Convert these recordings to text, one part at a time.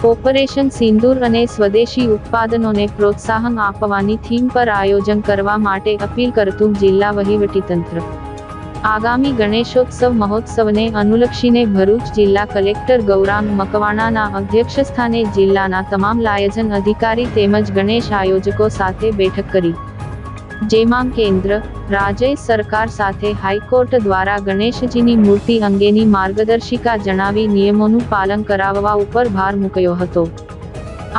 Operation સિંદૂર અને સ્વદેશી ઉત્પાદનોને પ્રોત્સાહન આપવાની થીમ પર આયોજન કરવા માટે અપીલ કરતું જિલ્લા વહીવટીતંત્ર। આગામી ગણેશોત્સવ મહોત્સવને અનુલક્ષીને ભરૂચ જિલ્લા કલેક્ટર ગૌરાંગ મકવાણાના અધ્યક્ષસ્થાને જિલ્લાના તમામ લાયઝન અધિકારી તેમજ ગણેશ આયોજકો સાથે બેઠક કરી, જેમાં કેન્દ્ર, રાજ્ય સરકાર સાથે હાઈકોર્ટ દ્વારા ગણેશજીની મૂર્તિ અંગેની માર્ગદર્શિકા જણાવી નિયમોનું પાલન કરાવવા ઉપર ભાર મૂક્યો હતો।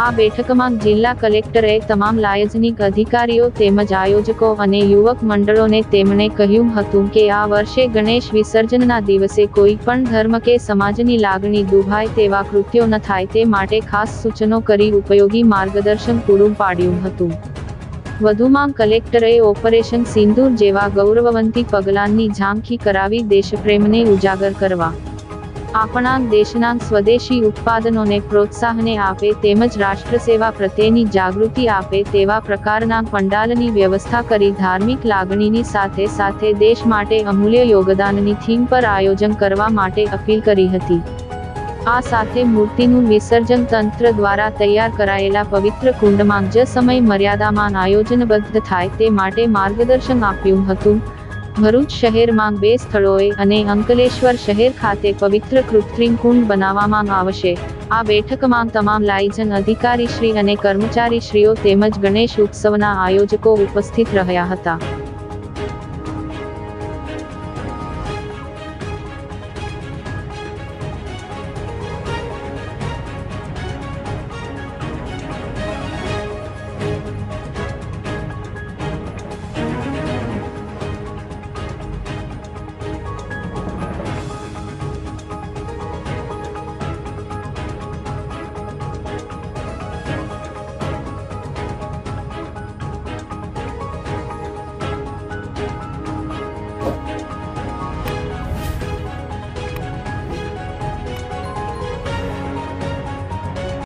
આ બેઠકમાં જિલ્લા કલેક્ટરે તમામ લાયઝનિક અધિકારીઓ તેમજ આયોજકો અને યુવક મંડળોને તેમણે કહ્યું હતું કે આ વર્ષે ગણેશ વિસર્જનના દિવસે કોઈ પણ ધર્મ કે સમાજની લાગણી દુભાય તેવા કૃત્યો ન થાય તે માટે ખાસ સૂચનો કરી ઉપયોગી માર્ગદર્શન પૂરું પાડ્યું હતું। વધુમાં કલેક્ટરે ઓપરેશન સિંદૂર જેવા ગૌરવવંતી પગલાંની ઝાંખી કરાવી દેશપ્રેમને ઉજાગર કરવા, આપણા દેશના સ્વદેશી ઉત્પાદનોને પ્રોત્સાહન આપે તેમજ રાષ્ટ્રસેવા પ્રત્યેની જાગૃતિ આપે તેવા પ્રકારના પંડાલની વ્યવસ્થા કરી ધાર્મિક લાગણીની સાથે સાથે દેશ માટે અમૂલ્ય યોગદાનની થીમ પર આયોજન કરવા માટે અપીલ કરી હતી। આ સાથે મૂર્તિનું વિસર્જન તંત્ર દ્વારા તૈયાર કરાયેલા પવિત્ર કુંડમાં જ સમય મર્યાદામાં આયોજનબદ્ધ થાય તે માટે માર્ગદર્શન આપ્યું હતું। ભરૂચ શહેરમાં 2 સ્થળોએ અને અંકલેશ્વર શહેર ખાતે પવિત્ર કૃત્રિમ કુંડ બનાવવામાં આવશે। આ બેઠકમાં તમામ લાયઝન અધિકારીશ્રી અને કર્મચારીશ્રીઓ તેમજ ગણેશ ઉત્સવના આયોજકો ઉપસ્થિત રહ્યા હતા।